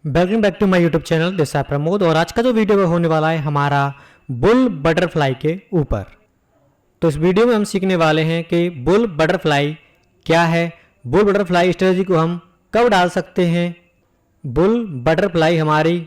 Welcome back to my YouTube channel this है प्रमोद। और आज का जो वीडियो होने वाला है हमारा बुल बटरफ्लाई के ऊपर। तो इस वीडियो में हम सीखने वाले हैं कि बुल बटरफ्लाई क्या है, बुल बटरफ्लाई स्ट्रेटजी को हम कब डाल सकते हैं, बुल बटरफ्लाई हमारी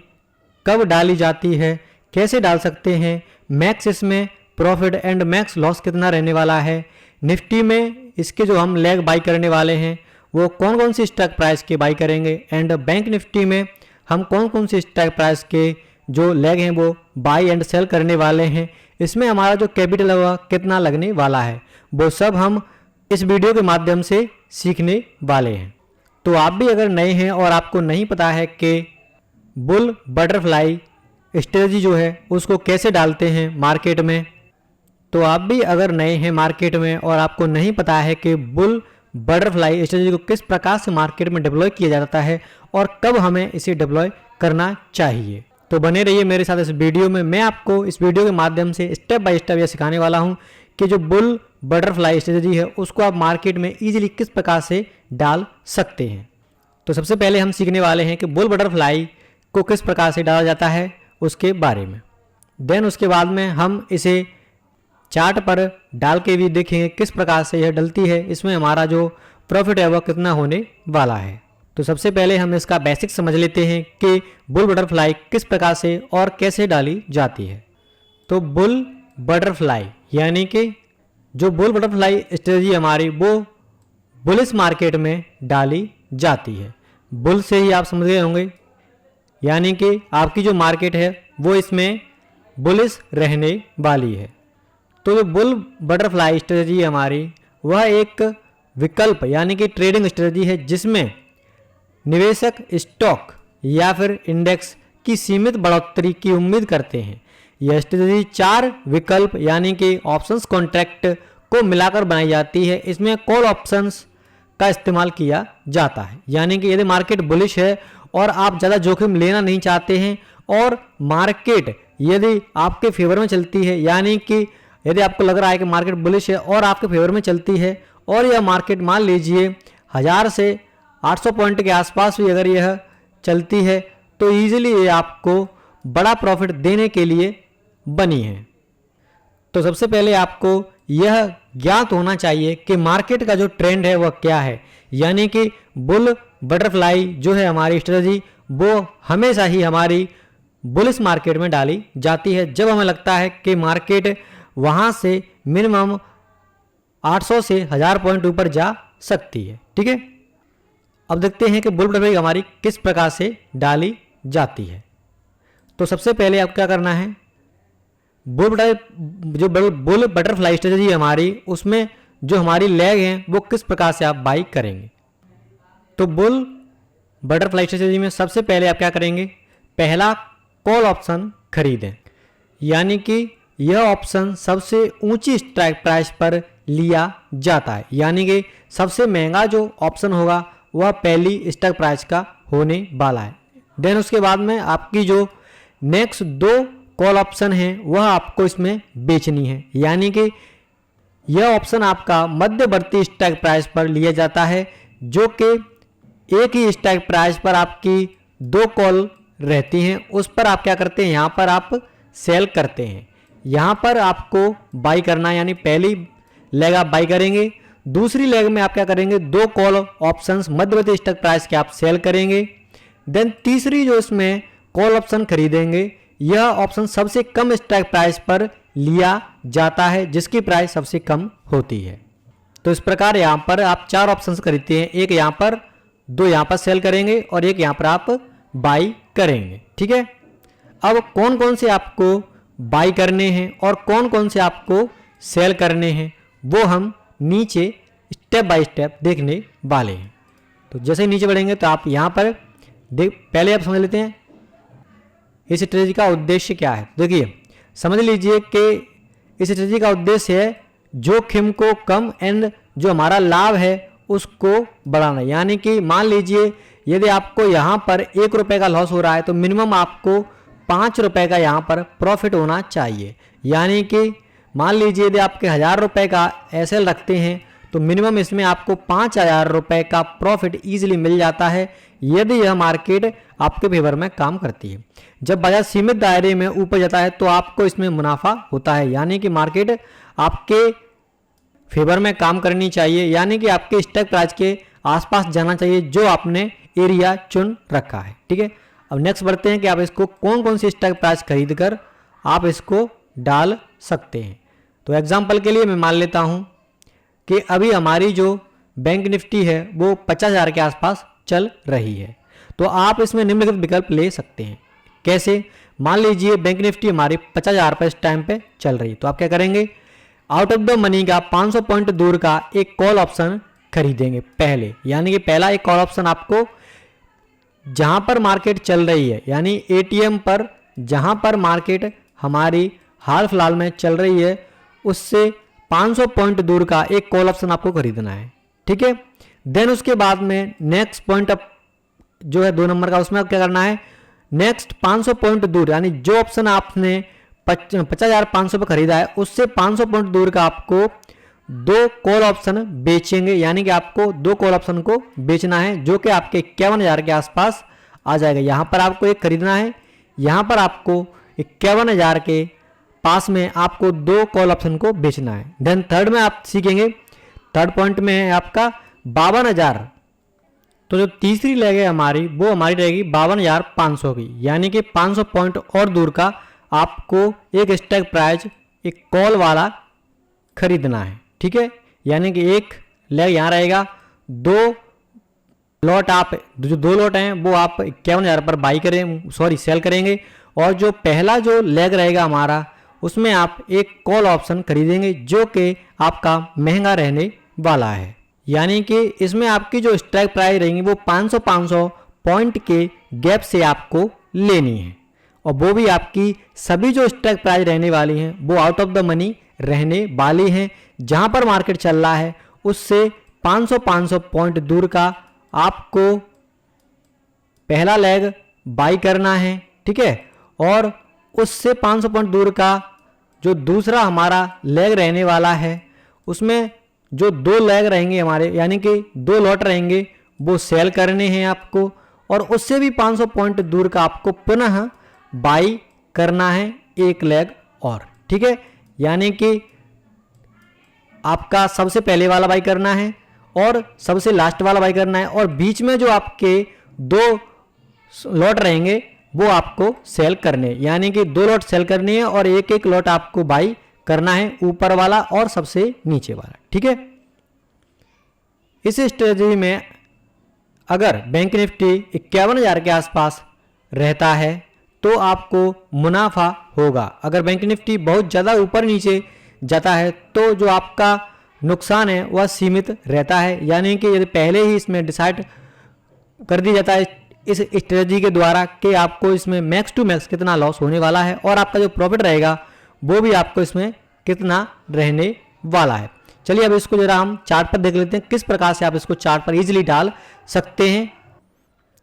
कब डाली जाती है, कैसे डाल सकते हैं, मैक्स इसमें प्रॉफिट एंड मैक्स लॉस कितना रहने वाला है, निफ्टी में इसके जो हम लेग बाई करने वाले हैं वो कौन कौन सी स्टॉक प्राइस के बाई करेंगे, एंड बैंक निफ्टी में हम कौन कौन से स्टॉक प्राइस के जो लेग हैं वो बाई एंड सेल करने वाले हैं, इसमें हमारा जो कैपिटल होगा कितना लगने वाला है, वो सब हम इस वीडियो के माध्यम से सीखने वाले हैं। तो आप भी अगर नए हैं और आपको नहीं पता है कि बुल बटरफ्लाई स्ट्रेटजी जो है उसको कैसे डालते हैं मार्केट में, तो आप भी अगर नए हैं मार्केट में और आपको नहीं पता है कि बुल बटरफ्लाई स्ट्रेटजी को किस प्रकार से मार्केट में डिप्लॉय किया जाता है और कब हमें इसे डिप्लॉय करना चाहिए, तो बने रहिए मेरे साथ इस वीडियो में। मैं आपको इस वीडियो के माध्यम से स्टेप बाय स्टेप यह सिखाने वाला हूं कि जो बुल बटरफ्लाई स्ट्रेटजी है उसको आप मार्केट में ईजिली किस प्रकार से डाल सकते हैं। तो सबसे पहले हम सीखने वाले हैं कि बुल बटरफ्लाई को किस प्रकार से डाला जाता है उसके बारे में। देन उसके बाद में हम इसे चार्ट पर डाल के भी देखेंगे किस प्रकार से यह डलती है, इसमें हमारा जो प्रॉफिट है वह कितना होने वाला है। तो सबसे पहले हम इसका बेसिक समझ लेते हैं कि बुल बटरफ्लाई किस प्रकार से और कैसे डाली जाती है। तो बुल बटरफ्लाई यानी कि जो बुल बटरफ्लाई स्ट्रेटजी हमारी वो बुलिश मार्केट में डाली जाती है। बुल से ही आप समझ गए होंगे, यानी कि आपकी जो मार्केट है वो इसमें बुलिश रहने वाली है। तो जो बुल बटरफ्लाई स्ट्रेटजी हमारी वह एक विकल्प यानी कि ट्रेडिंग स्ट्रेटजी है जिसमें निवेशक स्टॉक या फिर इंडेक्स की सीमित बढ़ोतरी की उम्मीद करते हैं। यह स्ट्रेटजी 4 विकल्प यानी कि ऑप्शंस कॉन्ट्रैक्ट को मिलाकर बनाई जाती है। इसमें कॉल ऑप्शंस का इस्तेमाल किया जाता है, यानी कि यदि मार्केट बुलिश है और आप ज़्यादा जोखिम लेना नहीं चाहते हैं और मार्केट यदि आपके फेवर में चलती है, यानी कि यदि आपको लग रहा है कि मार्केट बुलिश है और आपके फेवर में चलती है और यह मार्केट मान लीजिए 1000 से 800 पॉइंट के आसपास भी अगर यह चलती है तो ईजिली ये आपको बड़ा प्रॉफिट देने के लिए बनी है। तो सबसे पहले आपको यह ज्ञात होना चाहिए कि मार्केट का जो ट्रेंड है वह क्या है, यानी कि बुल बटरफ्लाई जो है हमारी स्ट्रेटजी वो हमेशा ही हमारी बुलिश मार्केट में डाली जाती है जब हमें लगता है कि मार्केट वहाँ से मिनिमम 800 से 1000 पॉइंट ऊपर जा सकती है। ठीक है, अब देखते हैं कि बुल बटरफ्लाई हमारी किस प्रकार से डाली जाती है। तो सबसे पहले आप क्या करना है, बुल बटरफ्लाई स्ट्रेटजी हमारी उसमें जो हमारी लेग हैं वो किस प्रकार से आप बाई करेंगे। तो बुल बटरफ्लाई स्ट्रेटजी में सबसे पहले आप क्या करेंगे, पहला कॉल ऑप्शन खरीदें, यानी कि यह ऑप्शन सबसे ऊंची स्ट्राइक प्राइस पर लिया जाता है, यानी कि सबसे महंगा जो ऑप्शन होगा वह पहली स्ट्राइक प्राइस का होने वाला है। देन उसके बाद में आपकी जो नेक्स्ट 2 कॉल ऑप्शन हैं वह आपको इसमें बेचनी है, यानी कि यह ऑप्शन आपका मध्यवर्ती स्ट्राइक प्राइस पर लिया जाता है, जो कि एक ही स्ट्राइक प्राइस पर आपकी 2 कॉल रहती हैं, उस पर आप क्या करते हैं, यहाँ पर आप सेल करते हैं। यहाँ पर आपको बाई करना, यानी पहली लेग आप बाई करेंगे, दूसरी लेग में आप क्या करेंगे, 2 कॉल ऑप्शंस मध्यवर्ती स्ट्राइक प्राइस के आप सेल करेंगे। देन तीसरी जो इसमें कॉल ऑप्शन खरीदेंगे यह ऑप्शन सबसे कम स्ट्राइक प्राइस पर लिया जाता है, जिसकी प्राइस सबसे कम होती है। तो इस प्रकार यहाँ पर आप 4 ऑप्शंस खरीदते हैं, एक यहाँ पर, 2 यहाँ पर सेल करेंगे और एक यहाँ पर आप बाई करेंगे। ठीक है, अब कौन कौन से आपको बाई करने हैं और कौन कौन से आपको सेल करने हैं वो हम नीचे स्टेप बाय स्टेप देखने वाले हैं। तो जैसे ही नीचे बढ़ेंगे तो आप यहाँ पर पहले आप समझ लेते हैं इस स्ट्रेटजी का उद्देश्य क्या है। देखिए समझ लीजिए कि इस स्ट्रेटजी का उद्देश्य है जोखिम को कम एंड जो हमारा लाभ है उसको बढ़ाना, यानी कि मान लीजिए यदि आपको यहाँ पर 1 रुपये का लॉस हो रहा है तो मिनिमम आपको 5 रुपये का यहाँ पर प्रॉफिट होना चाहिए, यानी कि मान लीजिए यदि आपके 1000 रुपये का एसएल रखते हैं तो मिनिमम इसमें आपको 5,000 रुपये का प्रॉफिट ईजिली मिल जाता है यदि यह मार्केट आपके फेवर में काम करती है। जब बाजार सीमित दायरे में ऊपर जाता है तो आपको इसमें मुनाफा होता है, यानी कि मार्केट आपके फेवर में काम करनी चाहिए, यानी कि आपके स्ट्राइक प्राइस के आसपास जाना चाहिए जो आपने एरिया चुन रखा है। ठीक है, अब नेक्स्ट बढ़ते हैं कि आप इसको कौन कौन सी स्ट्राइक प्राइस खरीद कर आप इसको डाल सकते हैं। तो एग्जांपल के लिए मैं मान लेता हूं कि अभी हमारी जो बैंक निफ्टी है वो 50,000 के आसपास चल रही है, तो आप इसमें निम्नलिखित विकल्प ले सकते हैं। कैसे? मान लीजिए बैंक निफ्टी हमारी 50,000 पर इस टाइम पे चल रही, तो आप क्या करेंगे, आउट ऑफ द मनी का 500 पॉइंट दूर का एक कॉल ऑप्शन खरीदेंगे पहले, यानी कि पहला एक कॉल ऑप्शन आपको जहां पर मार्केट चल रही है, यानी एटीएम पर जहां पर मार्केट हमारी हाल फिलहाल में चल रही है उससे 500 पॉइंट दूर का एक कॉल ऑप्शन आपको खरीदना है। ठीक है, देन उसके बाद में नेक्स्ट पॉइंट अप जो है 2 नंबर का, उसमें क्या करना है, नेक्स्ट 500 पॉइंट दूर, यानी जो ऑप्शन आपने 50,500 पे खरीदा है उससे 500 पॉइंट दूर का आपको 2 कॉल ऑप्शन बेचेंगे, यानी कि आपको 2 कॉल ऑप्शन को बेचना है जो कि आपके 51,000 के आसपास आ जाएगा। यहां पर आपको एक खरीदना है, यहां पर आपको 51,000 के पास में आपको 2 कॉल ऑप्शन को बेचना है। देन थर्ड में आप सीखेंगे, थर्ड पॉइंट में है आपका 52,000, तो जो तीसरी लेग है हमारी वो हमारी रहेगी 52,500 की, यानी कि 500 पॉइंट और दूर का आपको एक स्ट्राइक प्राइस एक कॉल वाला खरीदना है। ठीक है, यानी कि एक लेग यहाँ रहेगा, 2 लॉट आप जो 2 लॉट हैं वो आप 51,000 पर सेल करेंगे, और जो पहला जो लेग रहेगा हमारा उसमें आप एक कॉल ऑप्शन खरीदेंगे जो कि आपका महंगा रहने वाला है, यानी कि इसमें आपकी जो स्ट्राइक प्राइस रहेंगी वो 500 पॉइंट के गैप से आपको लेनी है, और वो भी आपकी सभी जो स्ट्राइक प्राइस रहने वाली हैं वो आउट ऑफ द मनी रहने वाली हैं। जहां पर मार्केट चल रहा है उससे 500 पॉइंट दूर का आपको पहला लेग बाई करना है। ठीक है, और उससे 500 पॉइंट दूर का जो दूसरा हमारा लेग रहने वाला है उसमें जो 2 लेग रहेंगे हमारे, यानी कि 2 लॉट रहेंगे वो सेल करने हैं आपको, और उससे भी 500 पॉइंट दूर का आपको पुनः बाई करना है एक लेग और। ठीक है, यानी कि आपका सबसे पहले वाला बाई करना है और सबसे लास्ट वाला बाई करना है, और बीच में जो आपके 2 लॉट रहेंगे वो आपको सेल करने, यानी कि 2 लॉट सेल करनी है और एक लॉट आपको बाई करना है, ऊपर वाला और सबसे नीचे वाला। ठीक है, इस स्ट्रेटजी में अगर बैंक निफ्टी 51,000 के आसपास रहता है तो आपको मुनाफा होगा। अगर बैंक निफ्टी बहुत ज़्यादा ऊपर नीचे जाता है तो जो आपका नुकसान है वह सीमित रहता है, यानी कि यदि पहले ही इसमें डिसाइड कर दिया जाता है इस स्ट्रेटजी के द्वारा कि आपको इसमें मैक्स टू मैक्स कितना लॉस होने वाला है और आपका जो प्रॉफिट रहेगा वो भी आपको इसमें कितना रहने वाला है। चलिए अब इसको जरा हम चार्ट पर देख लेते हैं किस प्रकार से आप इसको चार्ट पर इजीली डाल सकते हैं।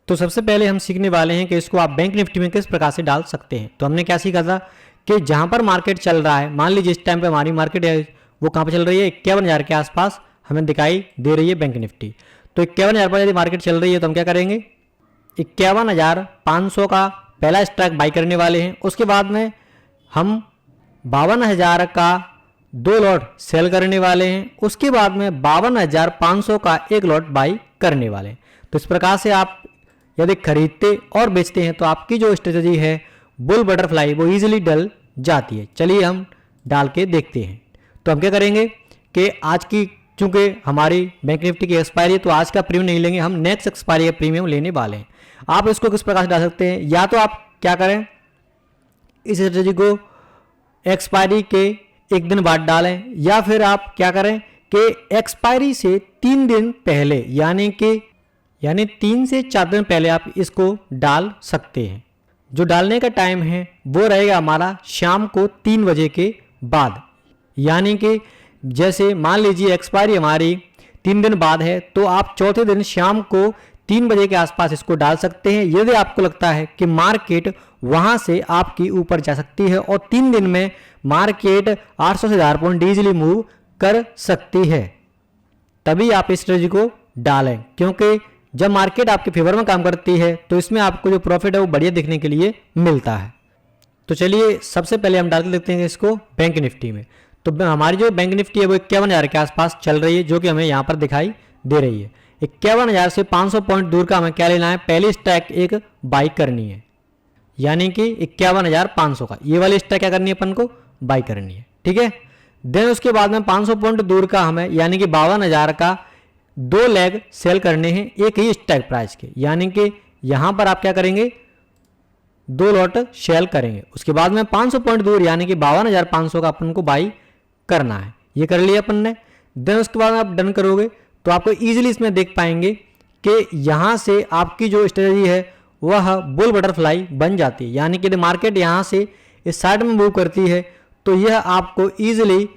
तो सबसे पहले हम सीखने वाले हैं कि इसको आप बैंक निफ्टी में किस प्रकार से डाल सकते हैं। तो हमने क्या सीखा था कि जहां पर मार्केट चल रहा है, मान लीजिए इस टाइम पे हमारी मार्केट है वो कहां पर चल रही है, 51,000 के आसपास हमें दिखाई दे रही है बैंक निफ्टी। तो 51,000 पर यदि मार्केट चल रही है तो हम क्या करेंगे, 51,500 का पहला स्ट्राइक बाई करने वाले हैं। उसके बाद में हम 52,000 का 2 लॉट सेल करने वाले हैं। उसके बाद में 52,500 का एक लॉट बाई करने वाले हैं। तो इस प्रकार से आप यदि खरीदते और बेचते हैं तो आपकी जो स्ट्रेटजी है बुल बटरफ्लाई वो इजीली डल जाती है। चलिए हम डाल के देखते हैं। तो हम क्या करेंगे कि आज की चूंकि हमारी बैंक निफ्टी की एक्सपायरी है तो आज का प्रीमियम नहीं लेंगे, हम नेक्स्ट एक्सपायरी का प्रीमियम लेने वाले हैं। आप इसको किस प्रकार से डाल सकते हैं, या तो आप क्या करें इस स्ट्रेटजी को एक्सपायरी के 1 दिन बाद डालें, या फिर आप क्या करें कि एक्सपायरी से 3 दिन पहले यानी 3 से 4 दिन पहले आप इसको डाल सकते हैं। जो डालने का टाइम है वो रहेगा हमारा शाम को 3 बजे के बाद, यानी कि जैसे मान लीजिए एक्सपायरी हमारी 3 दिन बाद है तो आप चौथे दिन शाम को 3 बजे के आसपास इसको डाल सकते हैं यदि आपको लगता है कि मार्केट वहां से आपकी ऊपर जा सकती है और 3 दिन में मार्केट 800 से 1000 पॉइंट इजीली मूव कर सकती है। तभी आप इस स्ट्रेटजी को डालें, क्योंकि जब मार्केट आपके फेवर में काम करती है तो इसमें आपको जो प्रॉफिट है वो बढ़िया दिखने के लिए मिलता है। तो चलिए सबसे पहले हम डाल के देखते हैं इसको बैंक निफ्टी में। तो हमारी जो बैंक निफ्टी है वो 51,000 के आसपास चल रही है, जो कि हमें यहाँ पर दिखाई दे रही है। 51,000 से 500 पॉइंट दूर का हमें क्या लेना है, पहली स्टैक एक बाई करनी है, यानी कि 51,500 का ये वाली स्टैक क्या करनी है, अपन को बाई करनी है, ठीक है। देन उसके बाद में 500 पॉइंट दूर का हमें यानी कि 52,000 का 2 लेग सेल करने हैं एक ही स्ट्राइक प्राइस के, यानी कि यहां पर आप क्या करेंगे, 2 लॉट सेल करेंगे। उसके बाद में 500 पॉइंट दूर यानी कि 52,500 का अपन को बाई करना है, ये कर लिया अपन ने। देन उसके बाद आप डन करोगे तो आपको इजीली इसमें देख पाएंगे कि यहां से आपकी जो स्ट्रेटजी है वह बुल बटरफ्लाई बन जाती है, यानी कि मार्केट यहां से इस साइड में मूव करती है तो यह आपको इजीली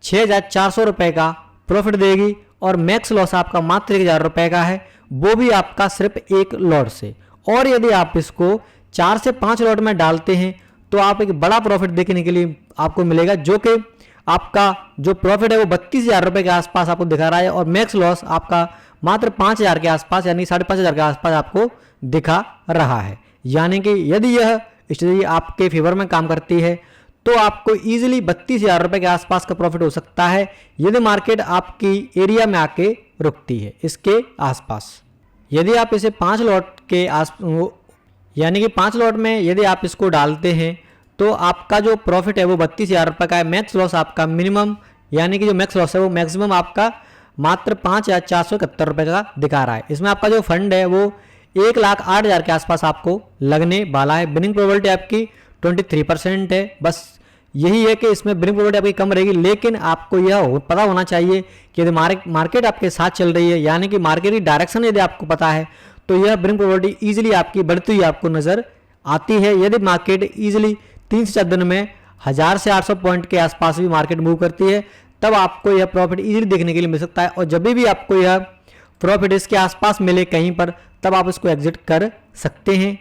6,400 रुपये का प्रॉफिट देगी और मैक्स लॉस आपका मात्र 1,000 रुपये का है, वो भी आपका सिर्फ एक लॉट से। और यदि आप इसको 4 से 5 लॉट में डालते हैं तो आप एक बड़ा प्रॉफिट देखने के लिए आपको मिलेगा, जो कि आपका जो प्रॉफिट है वो 32,000 रुपये के आसपास आपको दिखा रहा है और मैक्स लॉस आपका मात्र 5,000 के आसपास यानी 5,500 के आसपास आपको दिखा रहा है। यानी कि यदि यह स्ट्रेटजी आपके फेवर में काम करती है तो आपको इजीली 32,000 रुपये के आसपास का प्रॉफिट हो सकता है यदि मार्केट आपकी एरिया में आके रुकती है इसके आसपास। यदि आप इसे 5 लॉट के यानी कि 5 लॉट में यदि आप इसको डालते हैं तो आपका जो प्रॉफिट है वो 32,000 रुपये का है। मैक्स लॉस आपका मिनिमम यानी कि जो मैक्स लॉस है वो मैक्सिमम आपका मात्र 5,471 रुपये का दिखा रहा है। इसमें आपका जो फंड है वो 1,08,000 के आसपास आपको लगने वाला है। विनिंग प्रोबेबिलिटी आपकी 23% है। बस यही है कि इसमें विनिंग प्रोबेबिलिटी आपकी कम रहेगी, लेकिन आपको यह पता होना चाहिए कि यदि मार्केट आपके साथ चल रही है यानी कि मार्केट की डायरेक्शन यदि आपको पता है तो यह विनिंग प्रोबेबिलिटी ईजिली आपकी बढ़ती हुई आपको नजर आती है। यदि मार्केट ईजिली 3 से 4 दिन में 1000 से 800 पॉइंट के आसपास भी मार्केट मूव करती है तब आपको यह प्रॉफिट ईजिली देखने के लिए मिल सकता है। और जब भी आपको यह प्रॉफिट इसके आसपास मिले कहीं पर तब आप इसको एग्जिट कर सकते हैं।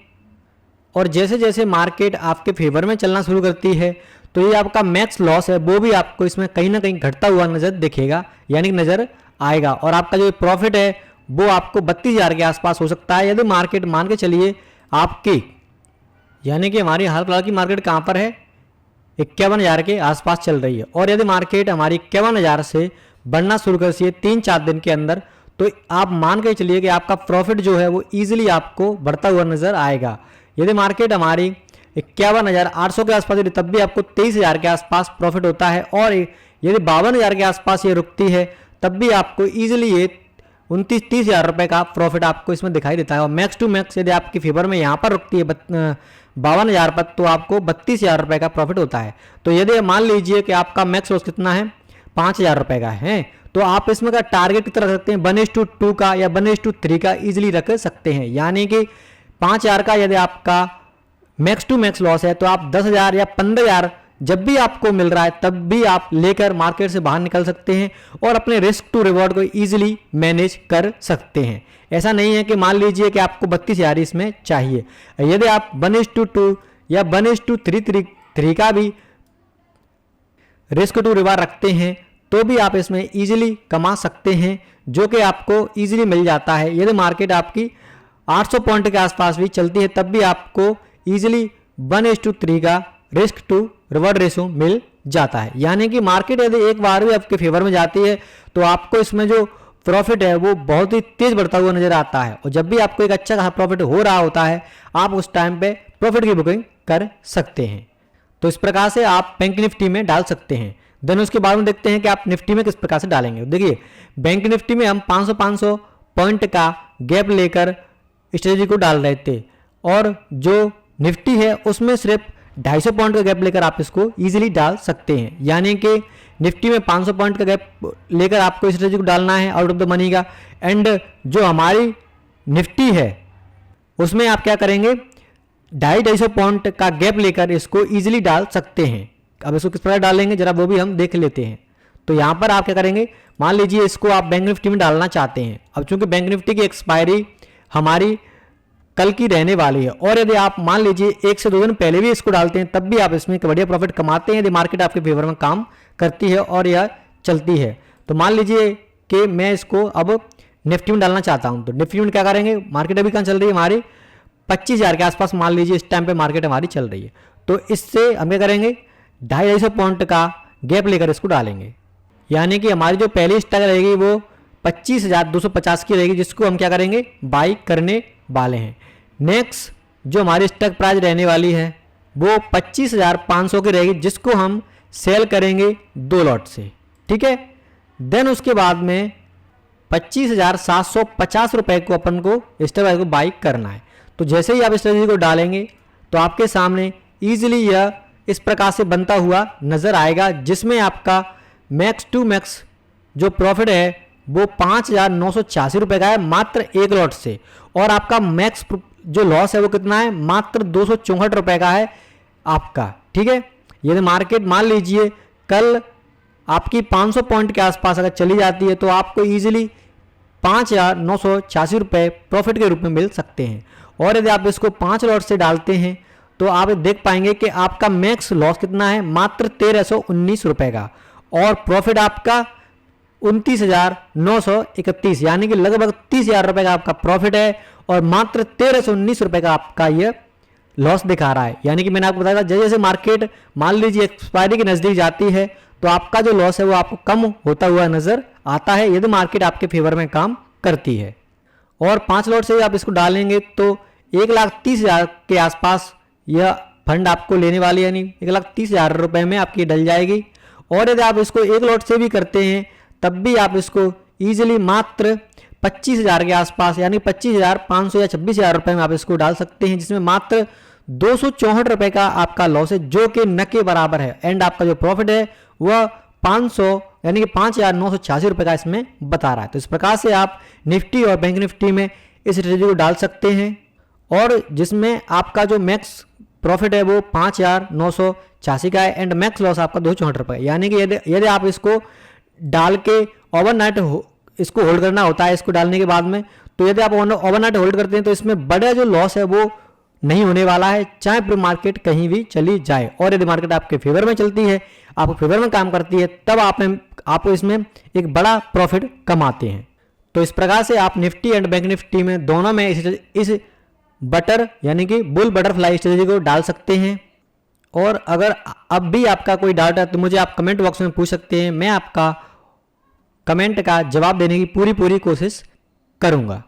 और जैसे जैसे मार्केट आपके फेवर में चलना शुरू करती है तो ये आपका मैक्स लॉस है वो भी आपको इसमें कहीं ना कहीं घटता हुआ नजर दिखेगा यानी कि नजर आएगा और आपका जो प्रॉफिट है वो आपको 32,000 के आसपास हो सकता है। यदि मार्केट मान के चलिए आपकी यानी कि हमारी हाल फिलहाल की मार्केट कहाँ पर है, 51,000 के आसपास चल रही है और यदि मार्केट हमारी 51,000 से बढ़ना शुरू करती है 3-4 दिन के अंदर तो आप मान के चलिए कि आपका प्रॉफिट जो है वो ईजिली आपको बढ़ता हुआ नजर आएगा। यदि मार्केट हमारी 51,800 के आसपास यदि तब भी आपको 23,000 के आसपास प्रॉफिट होता है और यदि 52,000 के आसपास ये रुकती है तब भी आपको ईजिली ये 29-30,000 रुपये का प्रॉफिट आपको इसमें दिखाई देता है। और मैक्स टू मैक्स यदि आपकी फेवर में यहाँ पर रुकती है 52,000 पर तो आपको 32,000 रुपये का प्रॉफिट होता है। तो यदि मान लीजिए कि आपका मैक्स लॉस कितना है 5,000 रुपये का है तो आप इसमें का टारगेट कितना रख सकते हैं 1:2 का या 1:3 का इजीली रख सकते हैं। यानी कि 5,000 का यदि आपका मैक्स टू मैक्स लॉस है तो आप 10,000 या 15,000 जब भी आपको मिल रहा है तब भी आप लेकर मार्केट से बाहर निकल सकते हैं और अपने रिस्क टू रिवॉर्ड को इजीली मैनेज कर सकते हैं। ऐसा नहीं है कि मान लीजिए कि आपको 32,000 इसमें चाहिए, यदि आप 1:2 या 1:3 का भी रिस्क टू रिवॉर्ड रखते हैं तो भी आप इसमें इजीली कमा सकते हैं, जो कि आपको इजीली मिल जाता है। यदि मार्केट आपकी 800 पॉइंट के आसपास भी चलती है तब भी आपको इजीली 1:3 का रिस्क टू रिवॉर्ड रेशो मिल जाता है। यानी कि मार्केट यदि एक बार भी आपके फेवर में जाती है तो आपको इसमें जो प्रॉफिट है वो बहुत ही तेज बढ़ता हुआ नजर आता है और जब भी आपको एक अच्छा खासा प्रॉफिट हो रहा होता है आप उस टाइम पे प्रॉफिट की बुकिंग कर सकते हैं। तो इस प्रकार से आप बैंक निफ्टी में डाल सकते हैं। देन उसके बाद में देखते हैं कि आप निफ्टी में किस प्रकार से डालेंगे। देखिए बैंक निफ्टी में हम 500 पॉइंट का गैप लेकर स्ट्रेटजी को डाल रहे थे और जो निफ्टी है उसमें सिर्फ 250 पॉइंट का गैप लेकर आप इसको इजीली डाल सकते हैं। यानी कि निफ्टी में 500 पॉइंट का गैप लेकर आपको स्ट्रेटजी को डालना है आउट ऑफ द मनी का। एंड जो हमारी निफ्टी है उसमें आप क्या करेंगे 250 पॉइंट का गैप लेकर इसको इजीली डाल सकते हैं। अब इसको किस प्रकार डालेंगे जरा वो भी हम देख लेते हैं। तो यहाँ पर आप क्या करेंगे, मान लीजिए इसको आप बैंक निफ्टी में डालना चाहते हैं। अब चूंकि बैंक निफ्टी की एक्सपायरी हमारी कल की रहने वाली है और यदि आप मान लीजिए 1 से 2 दिन पहले भी इसको डालते हैं तब भी आप इसमें एक बढ़िया प्रॉफिट कमाते हैं यदि मार्केट आपके फेवर में काम करती है और यह चलती है। तो मान लीजिए कि मैं इसको अब निफ्टी में डालना चाहता हूं, तो निफ्टी में क्या करेंगे, मार्केट अभी कहाँ चल रही है हमारी 25,000 के आसपास, मान लीजिए इस टाइम पे मार्केट हमारी चल रही है। तो इससे हम क्या करेंगे, 250 पॉइंट का गैप लेकर इसको डालेंगे, यानी कि हमारी जो पहली स्टॉक रहेगी वो 25,250 की रहेगी, जिसको हम क्या करेंगे, बाई करने वाले हैं। नेक्स्ट जो हमारी स्टॉक प्राइस रहने वाली है वो 25,500 की रहेगी, जिसको हम सेल करेंगे 2 लॉट से, ठीक है। देन उसके बाद में 25,750 रुपये को अपन को स्टॉक प्राइस को बाई करना है। तो जैसे ही आप स्ट्रेटजी को डालेंगे तो आपके सामने ईजिली यह इस प्रकार से बनता हुआ नज़र आएगा, जिसमें आपका मैक्स टू मैक्स जो प्रॉफिट है वो 5,986 रुपये का है मात्र 1 लॉट से, और आपका मैक्स जो लॉस है वो कितना है, मात्र 264 रुपये का है आपका, ठीक है। यदि मार्केट मान लीजिए कल आपकी 500 पॉइंट के आसपास अगर चली जाती है तो आपको ईजिली 5,986 रुपये प्रॉफिट के रूप में मिल सकते हैं। और यदि आप इसको 5 लॉट से डालते हैं तो आप देख पाएंगे कि आपका मैक्स लॉस कितना है, मात्र 1,319 रुपये का, और प्रॉफिट आपका 29,931, यानी कि लगभग 30,000 रुपये का आपका प्रॉफिट है, और मात्र 1,319 रुपये का आपका यह लॉस दिखा रहा है। यानी कि मैंने आपको बताया था जैसे जैसे मार्केट मान लीजिए एक्सपायरी के नज़दीक जाती है तो आपका जो लॉस है वो आपको कम होता हुआ नज़र आता है, यदि मार्केट आपके फेवर में काम करती है। और 5 लॉट से आप इसको डालेंगे तो 1,30,000 के आसपास यह फंड आपको लेने वाली, यानी 1,30,000 रुपये में आपकी डल जाएगी। और यदि आप इसको 1 लॉट से भी करते हैं तब भी आप इसको ईजिली मात्र 25,000 के आसपास, यानी 25,500 या 26,000 रुपये में आप इसको डाल सकते हैं, जिसमें मात्र 264 रुपये का आपका लॉस है, जो कि न के बराबर है। एंड आपका जो प्रॉफिट है वह 500 यानी कि 5,986 रुपये का इसमें बता रहा है। तो इस प्रकार से आप निफ्टी और बैंक निफ्टी में इस स्ट्रेटजी को डाल सकते हैं, और जिसमें आपका जो मैक्स प्रॉफिट है वो 5,986 का है, एंड मैक्स लॉस आपका 264 रुपये। यानी कि यदि आप इसको डाल के ओवरनाइट इसको होल्ड करना होता है, इसको डालने के बाद में, तो यदि आप ओवरनाइट होल्ड करते हैं तो इसमें बड़ा जो लॉस है वो नहीं होने वाला है, चाहे फिर मार्केट कहीं भी चली जाए। और यदि मार्केट आपके फेवर में चलती है, आपको फेवर में काम करती है, तब आप इसमें एक बड़ा प्रॉफिट कमाते हैं। तो इस प्रकार से आप निफ्टी एंड बैंक निफ्टी में दोनों में इस बटर यानी कि बुल बटरफ्लाई स्ट्रेटजी को डाल सकते हैं। और अगर अब भी आपका कोई डाउट है तो मुझे आप कमेंट बॉक्स में पूछ सकते हैं, मैं आपका कमेंट का जवाब देने की पूरी कोशिश करूंगा।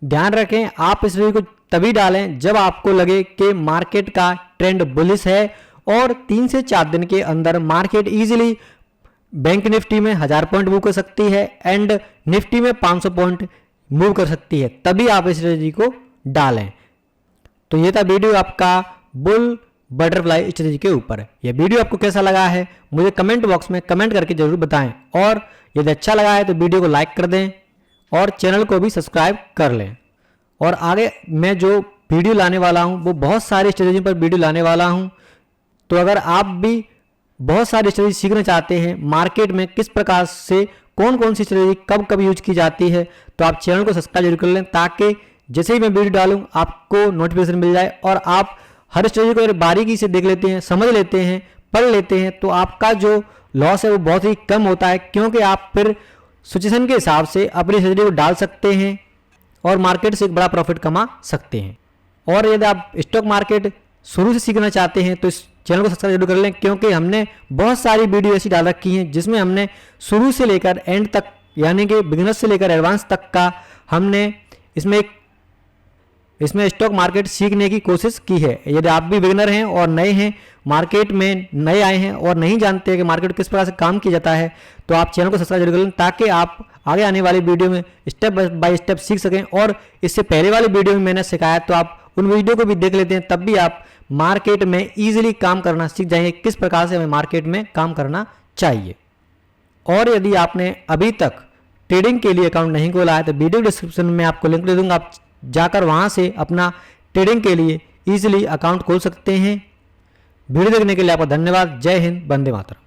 ध्यान रखें, आप इस स्ट्रेटजी को तभी डालें जब आपको लगे कि मार्केट का ट्रेंड बुलिश है, और 3 से 4 दिन के अंदर मार्केट इजीली बैंक निफ्टी में 1000 पॉइंट मूव कर सकती है, एंड निफ्टी में 500 पॉइंट मूव कर सकती है, तभी आप इस स्ट्रेटजी को डालें। तो ये था वीडियो आपका बुल बटरफ्लाई स्ट्रेटजी के ऊपर। यह वीडियो आपको कैसा लगा है मुझे कमेंट बॉक्स में कमेंट करके जरूर बताएं, और यदि अच्छा लगा है तो वीडियो को लाइक कर दें और चैनल को भी सब्सक्राइब कर लें। और आगे मैं जो वीडियो लाने वाला हूं वो बहुत सारी स्ट्रेटजी पर वीडियो लाने वाला हूं, तो अगर आप भी बहुत सारी स्ट्रेटजी सीखना चाहते हैं, मार्केट में किस प्रकार से कौन कौन सी स्ट्रेटजी कब कब यूज की जाती है, तो आप चैनल को सब्सक्राइब जरूर कर लें, ताकि जैसे ही मैं वीडियो डालूं आपको नोटिफिकेशन मिल जाए, और आप हर स्ट्रेटजी को बारीकी से देख लेते हैं, समझ लेते हैं, पढ़ लेते हैं, तो आपका जो लॉस है वो बहुत ही कम होता है, क्योंकि आप फिर सिचुएशन के हिसाब से अपनी स्ट्रेटजी को डाल सकते हैं और मार्केट से एक बड़ा प्रॉफिट कमा सकते हैं। और यदि आप स्टॉक मार्केट शुरू से सीखना चाहते हैं तो इस चैनल को सब्सक्राइब जरूर कर लें, क्योंकि हमने बहुत सारी वीडियो ऐसी डाल रखी हैं जिसमें हमने शुरू से लेकर एंड तक, यानी कि बिगिनर्स से लेकर एडवांस तक का हमने इसमें स्टॉक मार्केट सीखने की कोशिश की है। यदि आप भी बिगिनर हैं और नए हैं, मार्केट में नए आए हैं और नहीं जानते हैं कि मार्केट किस प्रकार से काम किया जाता है, तो आप चैनल को सब्सक्राइब जरूर कर लें, ताकि आप आगे आने वाली वीडियो में स्टेप बाय स्टेप सीख सकें। और इससे पहले वाली वीडियो में मैंने सिखाया, तो आप उन वीडियो को भी देख लेते हैं, तब भी आप मार्केट में ईजिली काम करना सीख जाएंगे, किस प्रकार से हमें मार्केट में काम करना चाहिए। और यदि आपने अभी तक ट्रेडिंग के लिए अकाउंट नहीं खोला है तो वीडियो डिस्क्रिप्शन में आपको लिंक दे दूंगा, आप जाकर वहां से अपना ट्रेडिंग के लिए इजीली अकाउंट खोल सकते हैं। वीडियो देखने के लिए आपका धन्यवाद। जय हिंद, वंदे मातरम।